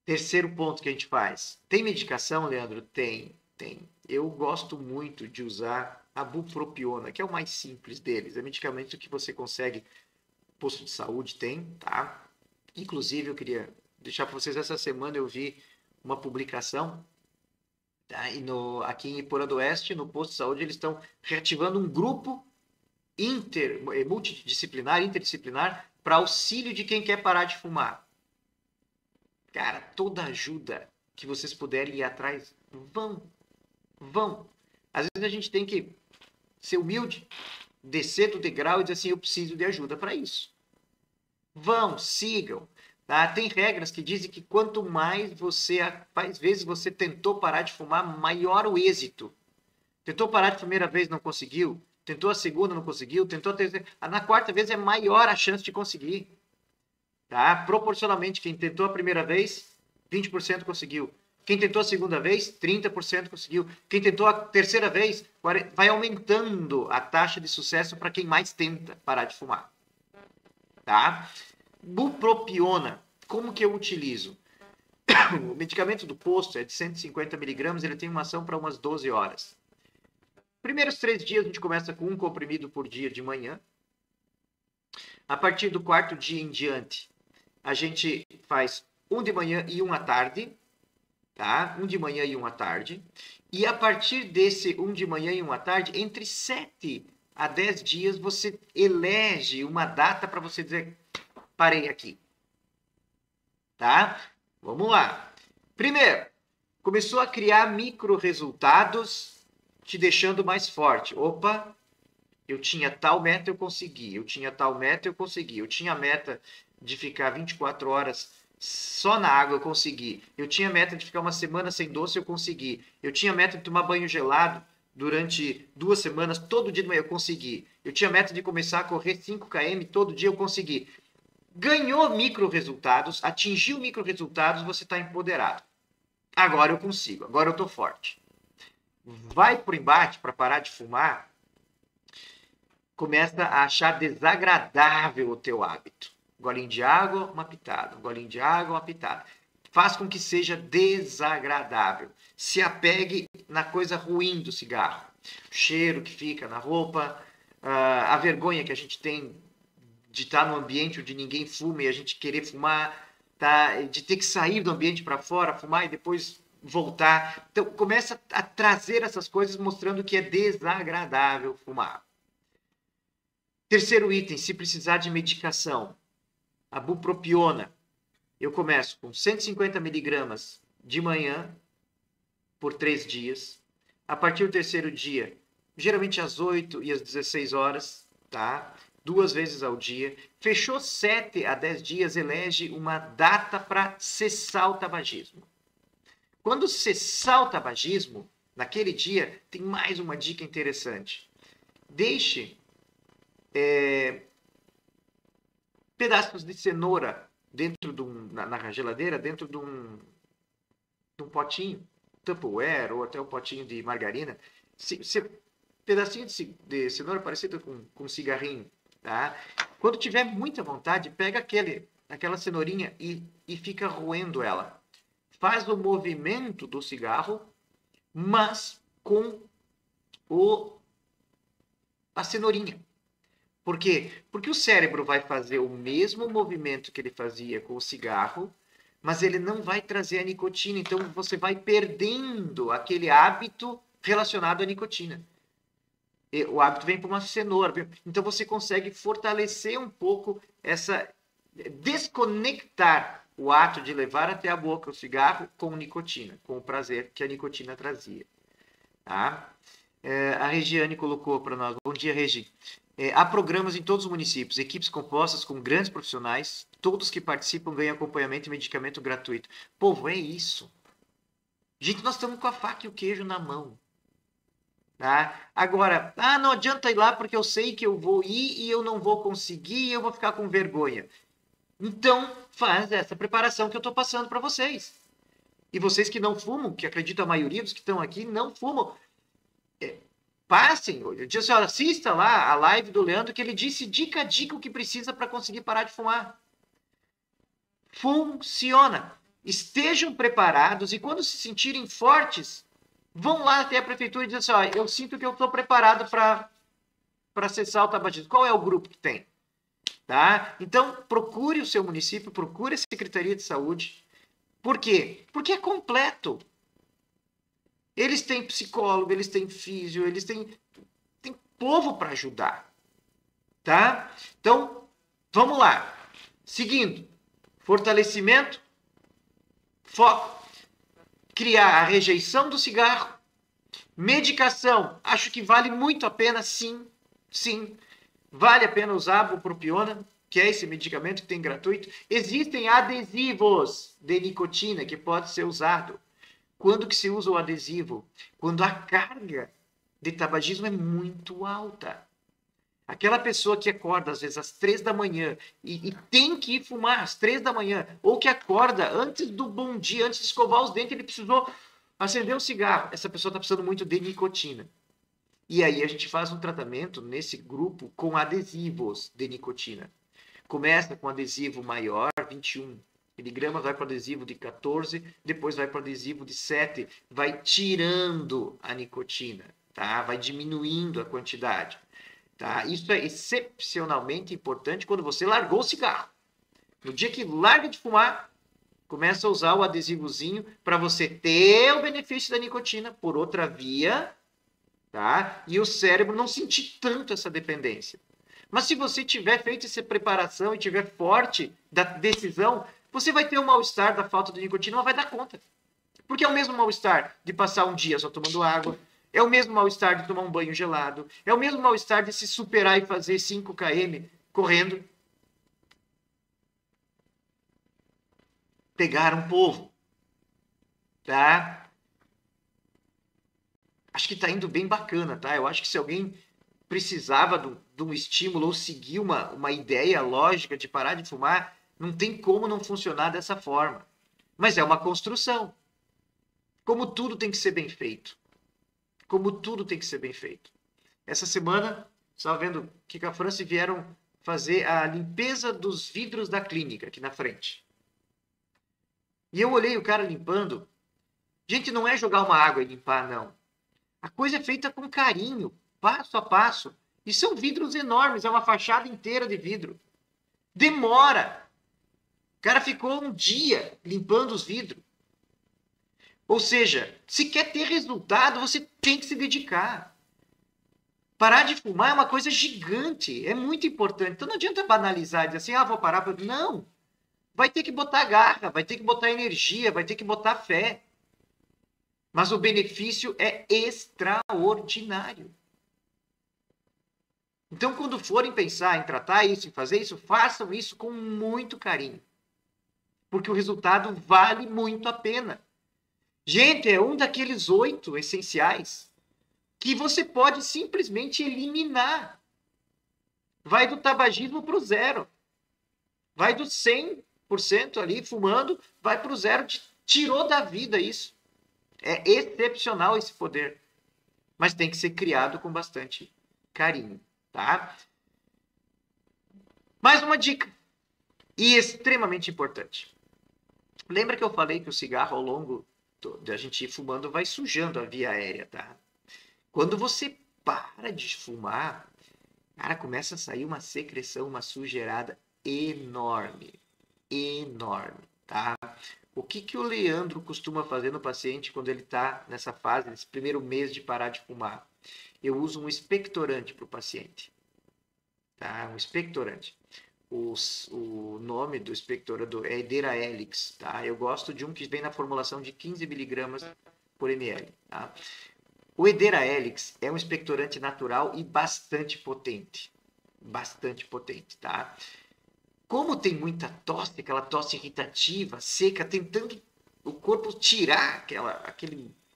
Terceiro ponto que a gente faz. Tem medicação, Leandro? Tem. Eu gosto muito de usar a bupropiona, que é o mais simples deles. É medicamento que você consegue, posto de saúde tem, tá? Inclusive, eu queria deixar para vocês, essa semana eu vi uma publicação, tá? E aqui em Iporã do Oeste, no posto de saúde, eles estão reativando um grupo interdisciplinar, para auxílio de quem quer parar de fumar. Cara, toda ajuda que vocês puderem ir atrás, vão. Às vezes a gente tem que ser humilde, descer do degrau e dizer assim, eu preciso de ajuda para isso. Vão, sigam. Tá? Tem regras que dizem que quanto mais vezes você tentou parar de fumar, maior o êxito. Tentou parar de primeira vez, não conseguiu. Tentou a segunda, não conseguiu. Tentou a terceira. Na quarta vez é maior a chance de conseguir. Tá? Proporcionalmente, quem tentou a primeira vez, 20% conseguiu. Quem tentou a segunda vez, 30% conseguiu. Quem tentou a terceira vez, vai aumentando a taxa de sucesso para quem mais tenta parar de fumar. Tá? Bupropiona, como que eu utilizo? O medicamento do posto é de 150 miligramas, ele tem uma ação para umas 12 horas. Primeiros 3 dias a gente começa com um comprimido por dia de manhã. A partir do quarto dia em diante, a gente faz um de manhã e um à tarde. Tá? Um de manhã e um à tarde. E a partir desse um de manhã e um à tarde, entre 7 a 10 dias, você elege uma data para você dizer, parei aqui. Tá? Vamos lá. Primeiro, começou a criar micro resultados, te deixando mais forte. Opa, eu tinha tal meta, eu consegui. Eu tinha tal meta, eu consegui. Eu tinha a meta de ficar 24 horas só na água, eu consegui. Eu tinha meta de ficar uma semana sem doce, eu consegui. Eu tinha meta de tomar banho gelado durante 2 semanas, todo dia de manhã, eu consegui. Eu tinha meta de começar a correr 5 km todo dia, eu consegui. Ganhou micro resultados, atingiu micro resultados, você está empoderado. Agora eu consigo, agora eu estou forte. Vai pro embate para parar de fumar, começa a achar desagradável o teu hábito. Um golinho de água, uma pitada. Um golinho de água, uma pitada. Faz com que seja desagradável. Se apegue na coisa ruim do cigarro. O cheiro que fica na roupa, a vergonha que a gente tem de estar num ambiente onde ninguém fuma e a gente querer fumar, tá? De ter que sair do ambiente para fora, fumar e depois voltar. Então, começa a trazer essas coisas mostrando que é desagradável fumar. Terceiro item, se precisar de medicação, a bupropiona. Eu começo com 150 miligramas de manhã, por 3 dias. A partir do terceiro dia, geralmente às 8 e às 16 horas, tá? 2 vezes ao dia. Fechou 7 a 10 dias, elege uma data para cessar o tabagismo. Quando cessar o tabagismo, naquele dia, tem mais uma dica interessante. Deixe pedaços de cenoura dentro na geladeira, dentro de um potinho, Tupperware ou até um potinho de margarina. Pedacinho de cenoura parecido com cigarrinho. Tá? Quando tiver muita vontade, pega aquela cenourinha e fica roendo ela. Faz o movimento do cigarro, mas com a cenourinha. Por quê? Porque o cérebro vai fazer o mesmo movimento que ele fazia com o cigarro, mas ele não vai trazer a nicotina. Então, você vai perdendo aquele hábito relacionado à nicotina. O hábito vem para uma cenoura. Então, você consegue fortalecer um pouco desconectar o ato de levar até a boca o cigarro com nicotina, com o prazer que a nicotina trazia. Tá? A Regiane colocou para nós. Bom dia, Regi. Há programas em todos os municípios, equipes compostas com grandes profissionais, todos que participam ganham acompanhamento e medicamento gratuito. Povo, é isso. Gente, nós estamos com a faca e o queijo na mão. Tá? Agora, não adianta ir lá porque eu sei que eu vou ir e eu não vou conseguir e eu vou ficar com vergonha. Então, faz essa preparação que eu estou passando para vocês. E vocês que não fumam, que acredito a maioria dos que estão aqui não fumam, passem, assista lá a live do Leandro, que ele disse dica a dica o que precisa para conseguir parar de fumar. Funciona. Estejam preparados e quando se sentirem fortes, vão lá até a prefeitura e dizem assim, eu sinto que eu estou preparado para cessar o tabagismo. Qual é o grupo que tem? Tá? Então, procure o seu município, procure a Secretaria de Saúde. Por quê? Porque é completo. Eles têm psicólogo, eles têm físio, eles têm povo para ajudar. Tá? Então, vamos lá. Seguindo, fortalecimento, foco, criar a rejeição do cigarro, medicação, acho que vale muito a pena, sim, vale a pena usar a bupropiona, que é esse medicamento que tem gratuito. Existem adesivos de nicotina que pode ser usado. Quando que se usa o adesivo? Quando a carga de tabagismo é muito alta. Aquela pessoa que acorda, às vezes, às 3 da manhã e tem que ir fumar às 3 da manhã, ou que acorda antes do bom dia, antes de escovar os dentes, ele precisou acender um cigarro. Essa pessoa está precisando muito de nicotina. E aí a gente faz um tratamento nesse grupo com adesivos de nicotina. Começa com adesivo maior, 21 miligramas, vai para o adesivo de 14, depois vai para o adesivo de 7, vai tirando a nicotina, tá? Vai diminuindo a quantidade. Tá? Isso é excepcionalmente importante quando você largou o cigarro. No dia que larga de fumar, começa a usar o adesivozinho para você ter o benefício da nicotina por outra via, tá? E o cérebro não sentir tanto essa dependência. Mas se você tiver feito essa preparação e tiver forte da decisão, você vai ter o mal-estar da falta de nicotina, mas vai dar conta. Porque é o mesmo mal-estar de passar um dia só tomando água, é o mesmo mal-estar de tomar um banho gelado, é o mesmo mal-estar de se superar e fazer 5 km correndo. Pegar um povo. Tá? Acho que tá indo bem bacana, tá? Eu acho que se alguém precisava de um estímulo ou seguir uma ideia lógica de parar de fumar, não tem como não funcionar dessa forma. Mas é uma construção. Como tudo tem que ser bem feito. Como tudo tem que ser bem feito. Essa semana, estava vendo que a França vieram fazer a limpeza dos vidros da clínica aqui na frente. E eu olhei o cara limpando. Gente, não é jogar uma água e limpar, não. A coisa é feita com carinho, passo a passo. E são vidros enormes, é uma fachada inteira de vidro. Demora. O cara ficou um dia limpando os vidros. Ou seja, se quer ter resultado, você tem que se dedicar. Parar de fumar é uma coisa gigante, é muito importante. Então não adianta banalizar e dizer assim, vou parar. Não. Vai ter que botar garra, vai ter que botar energia, vai ter que botar fé. Mas o benefício é extraordinário. Então, quando forem pensar em tratar isso, em fazer isso, façam isso com muito carinho. Porque o resultado vale muito a pena. Gente, é um daqueles 8 essenciais que você pode simplesmente eliminar. Vai do tabagismo para o zero. Vai do 100% ali fumando, vai para o zero. Tirou da vida isso. É excepcional esse poder. Mas tem que ser criado com bastante carinho. Tá? Mais uma dica. E extremamente importante. Lembra que eu falei que o cigarro ao longo da gente ir fumando vai sujando a via aérea, tá? Quando você para de fumar, cara, começa a sair uma secreção, uma sujeirada enorme. Enorme, tá? O que o Leandro costuma fazer no paciente quando ele está nessa fase, nesse primeiro mês de parar de fumar? Eu uso um expectorante para o paciente, tá? Um expectorante. O nome do expectorante é Edera Helix, tá? Eu gosto de um que vem na formulação de 15 miligramas por ml, tá? O Edera Helix é um expectorante natural e bastante potente, tá? Como tem muita tosse, aquela tosse irritativa, seca, tentando o corpo tirar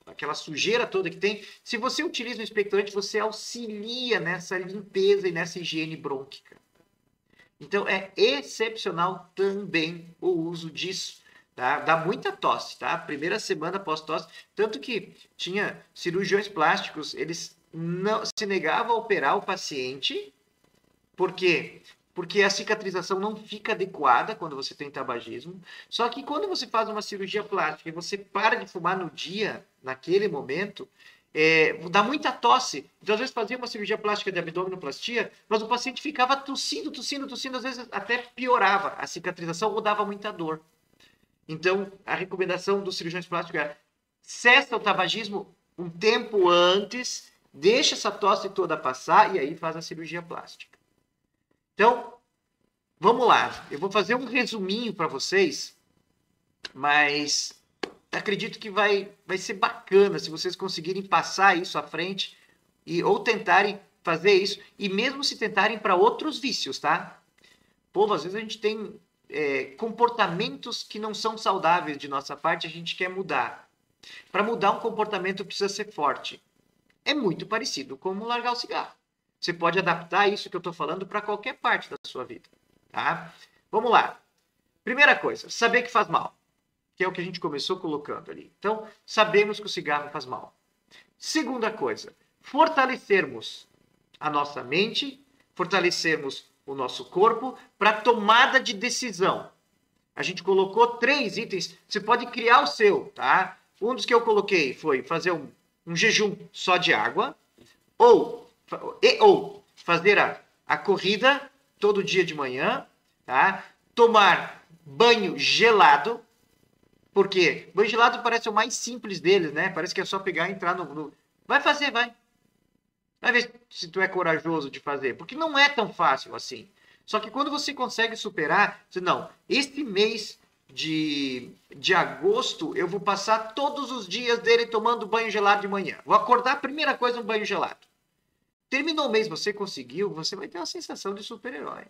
aquela sujeira toda que tem, se você utiliza o expectorante, você auxilia nessa limpeza e nessa higiene brônquica. Então, é excepcional também o uso disso. Tá? Dá muita tosse, tá? Primeira semana pós-tosse. Tanto que tinha cirurgiões plásticos, eles não se negavam a operar o paciente. Por quê? Porque a cicatrização não fica adequada quando você tem tabagismo. Só que quando você faz uma cirurgia plástica e você para de fumar no dia, naquele momento, dá muita tosse. Então, às vezes, fazia uma cirurgia plástica de abdominoplastia, mas o paciente ficava tossindo, às vezes até piorava a cicatrização ou dava muita dor. Então, a recomendação dos cirurgiões plásticos é cessa o tabagismo um tempo antes, deixa essa tosse toda passar e aí faz a cirurgia plástica. Então, vamos lá. Eu vou fazer um resuminho para vocês, mas acredito que vai ser bacana se vocês conseguirem passar isso à frente ou tentarem fazer isso, e mesmo se tentarem para outros vícios, tá? Povo, às vezes a gente tem comportamentos que não são saudáveis de nossa parte, a gente quer mudar. Para mudar um comportamento precisa ser forte. É muito parecido com largar o cigarro. Você pode adaptar isso que eu estou falando para qualquer parte da sua vida, tá? Vamos lá. Primeira coisa, saber que faz mal, que é o que a gente começou colocando ali. Então, sabemos que o cigarro faz mal. Segunda coisa, fortalecermos a nossa mente, fortalecermos o nosso corpo para tomada de decisão. A gente colocou 3 itens, você pode criar o seu, tá? Um dos que eu coloquei foi fazer um jejum só de água, ou fazer a corrida todo dia de manhã, tá? Tomar banho gelado, porque banho gelado parece o mais simples deles, né? Parece que é só pegar e entrar no... Vai fazer, vai. Vai ver se tu é corajoso de fazer, porque não é tão fácil assim. Só que quando você consegue superar, você, não, este mês de agosto eu vou passar todos os dias dele tomando banho gelado de manhã. Vou acordar, a primeira coisa, um banho gelado. Terminou o mês, você conseguiu, você vai ter uma sensação de super-herói.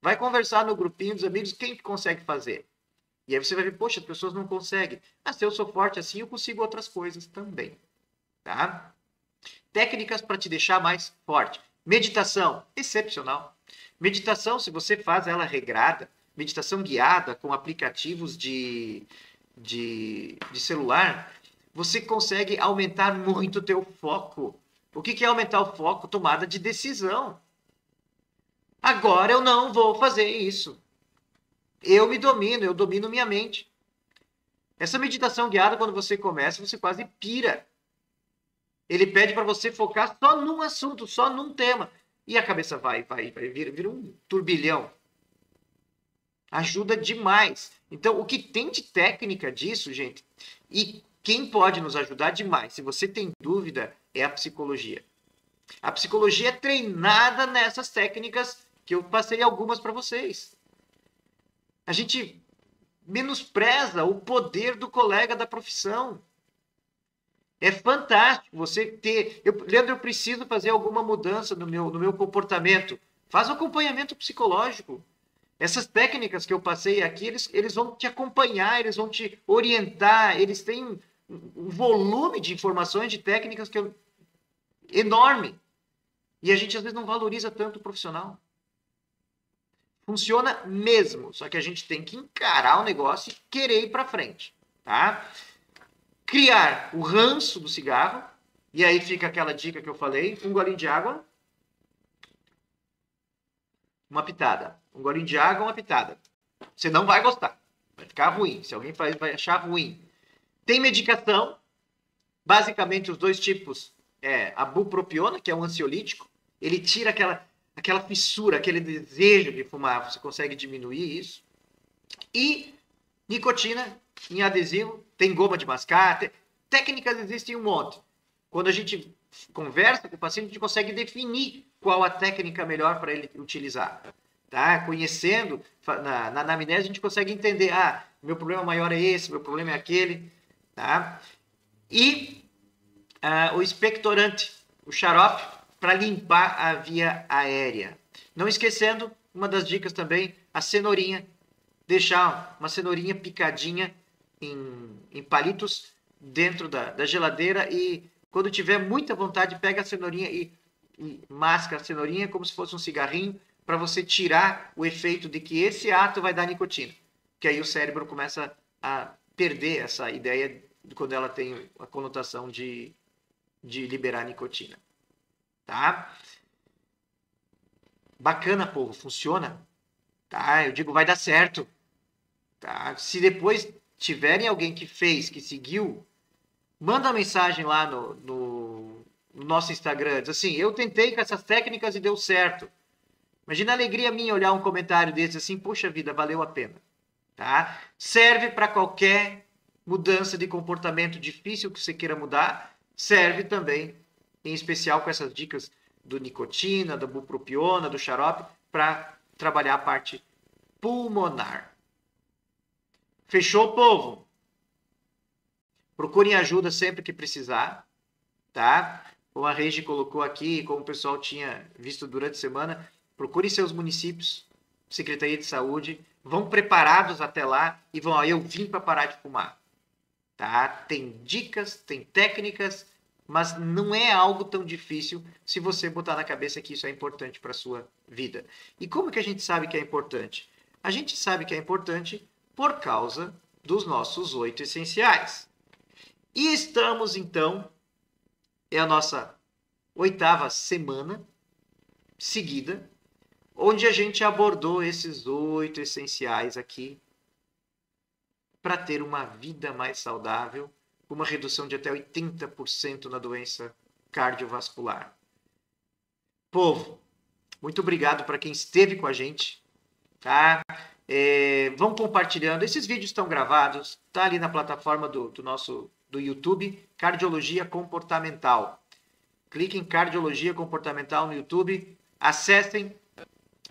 Vai conversar no grupinho dos amigos, quem consegue fazer? E aí você vai ver, poxa, as pessoas não conseguem. Ah, se eu sou forte assim, eu consigo outras coisas também. Tá? Técnicas para te deixar mais forte. Meditação, excepcional. Meditação, se você faz ela regrada, meditação guiada com aplicativos de celular, você consegue aumentar muito o teu foco. O que é aumentar o foco? Tomada de decisão. Agora eu não vou fazer isso. Eu me domino, eu domino minha mente. Essa meditação guiada, quando você começa, você quase pira. Ele pede para você focar só num assunto, só num tema. E a cabeça vai vira um turbilhão. Ajuda demais. Então, o que tem de técnica disso, gente, e quem pode nos ajudar demais, se você tem dúvida, é a psicologia. A psicologia é treinada nessas técnicas que eu passei algumas para vocês. A gente menospreza o poder do colega da profissão. É fantástico você ter... Leandro, eu preciso fazer alguma mudança no meu comportamento. Faz um acompanhamento psicológico. Essas técnicas que eu passei aqui, eles vão te acompanhar, eles vão te orientar, eles têm um volume de informações, de técnicas que enorme. E a gente, às vezes, não valoriza tanto o profissional. Funciona mesmo, só que a gente tem que encarar o negócio e querer ir para frente, tá? Criar o ranço do cigarro, e aí fica aquela dica que eu falei, um golinho de água, uma pitada. Um golinho de água, uma pitada. Você não vai gostar, vai ficar ruim, se alguém faz, vai achar ruim. Tem medicação, basicamente os 2 tipos, a bupropiona, que é um ansiolítico, ele tira aquela fissura, aquele desejo de fumar, você consegue diminuir isso. E nicotina em adesivo, tem goma de mascar, técnicas existem um monte. Quando a gente conversa com o paciente, a gente consegue definir qual a técnica melhor para ele utilizar. Tá? Conhecendo, na anamnese, a gente consegue entender, meu problema maior é esse, meu problema é aquele. Tá? E o expectorante, o xarope, para limpar a via aérea. Não esquecendo, uma das dicas também, a cenourinha. Deixar uma cenourinha picadinha em palitos dentro da geladeira e quando tiver muita vontade, pega a cenourinha e masca a cenourinha como se fosse um cigarrinho para você tirar o efeito de que esse ato vai dar nicotina. Que aí o cérebro começa a perder essa ideia de quando ela tem a conotação de liberar nicotina. Tá? Bacana, povo. Funciona. Tá? Eu digo, vai dar certo. Tá? Se depois tiverem alguém que fez, que seguiu, manda uma mensagem lá no nosso Instagram. Diz assim, eu tentei com essas técnicas e deu certo. Imagina a alegria minha olhar um comentário desse assim, poxa vida, valeu a pena. Tá? Serve para qualquer mudança de comportamento difícil que você queira mudar. Serve também, em especial com essas dicas do nicotina, da bupropiona, do xarope, para trabalhar a parte pulmonar. Fechou, povo? Procurem ajuda sempre que precisar, tá? Como a Regi colocou aqui, como o pessoal tinha visto durante a semana, procurem seus municípios, Secretaria de Saúde, vão preparados até lá e vão, eu vim para parar de fumar, tá? Tem dicas, tem técnicas, mas não é algo tão difícil se você botar na cabeça que isso é importante para a sua vida. E como que a gente sabe que é importante? A gente sabe que é importante por causa dos nossos 8 essenciais. E estamos, então, é a nossa 8ª semana seguida, onde a gente abordou esses 8 essenciais aqui para ter uma vida mais saudável, com uma redução de até 80% na doença cardiovascular. Povo, muito obrigado para quem esteve com a gente, tá? Vão compartilhando. Esses vídeos estão gravados, tá ali na plataforma do YouTube, Cardiologia Comportamental. Clique em Cardiologia Comportamental no YouTube, acessem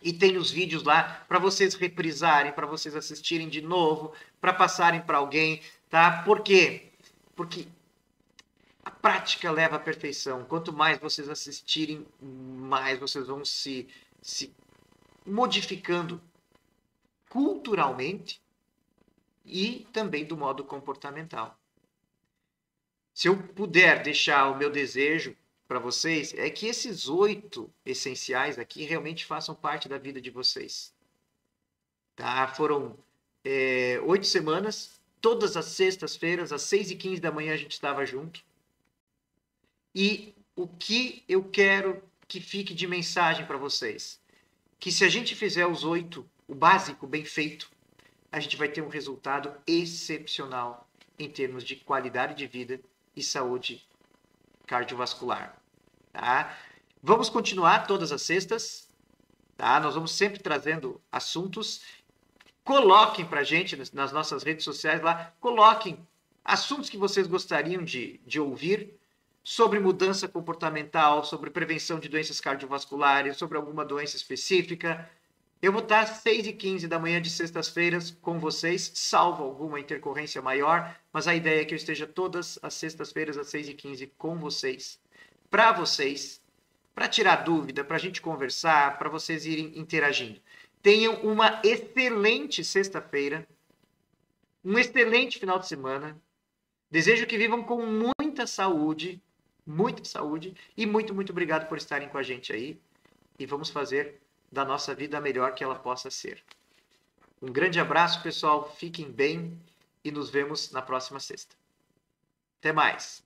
e tem os vídeos lá para vocês reprisarem, para vocês assistirem de novo, para passarem para alguém, tá? Por quê? Porque a prática leva à perfeição. Quanto mais vocês assistirem, mais vocês vão se modificando culturalmente e também do modo comportamental. Se eu puder deixar o meu desejo para vocês, é que esses 8 essenciais aqui realmente façam parte da vida de vocês. Tá? Foram 8 semanas, todas as sextas-feiras, às 6h15 da manhã a gente estava junto. E o que eu quero que fique de mensagem para vocês? Que se a gente fizer os 8, o básico bem feito, a gente vai ter um resultado excepcional em termos de qualidade de vida e saúde cardiovascular. Tá? Vamos continuar todas as sextas. Tá? Nós vamos sempre trazendo assuntos. Coloquem para a gente nas nossas redes sociais lá, coloquem assuntos que vocês gostariam de ouvir sobre mudança comportamental, sobre prevenção de doenças cardiovasculares, sobre alguma doença específica. Eu vou estar às 6h15 da manhã de sextas-feiras com vocês, salvo alguma intercorrência maior, mas a ideia é que eu esteja todas as sextas-feiras às 6h15 com vocês, para tirar dúvida, para a gente conversar, para vocês irem interagindo. Tenham uma excelente sexta-feira, um excelente final de semana. Desejo que vivam com muita saúde e muito, muito obrigado por estarem com a gente aí. E vamos fazer da nossa vida a melhor que ela possa ser. Um grande abraço, pessoal. Fiquem bem e nos vemos na próxima sexta. Até mais.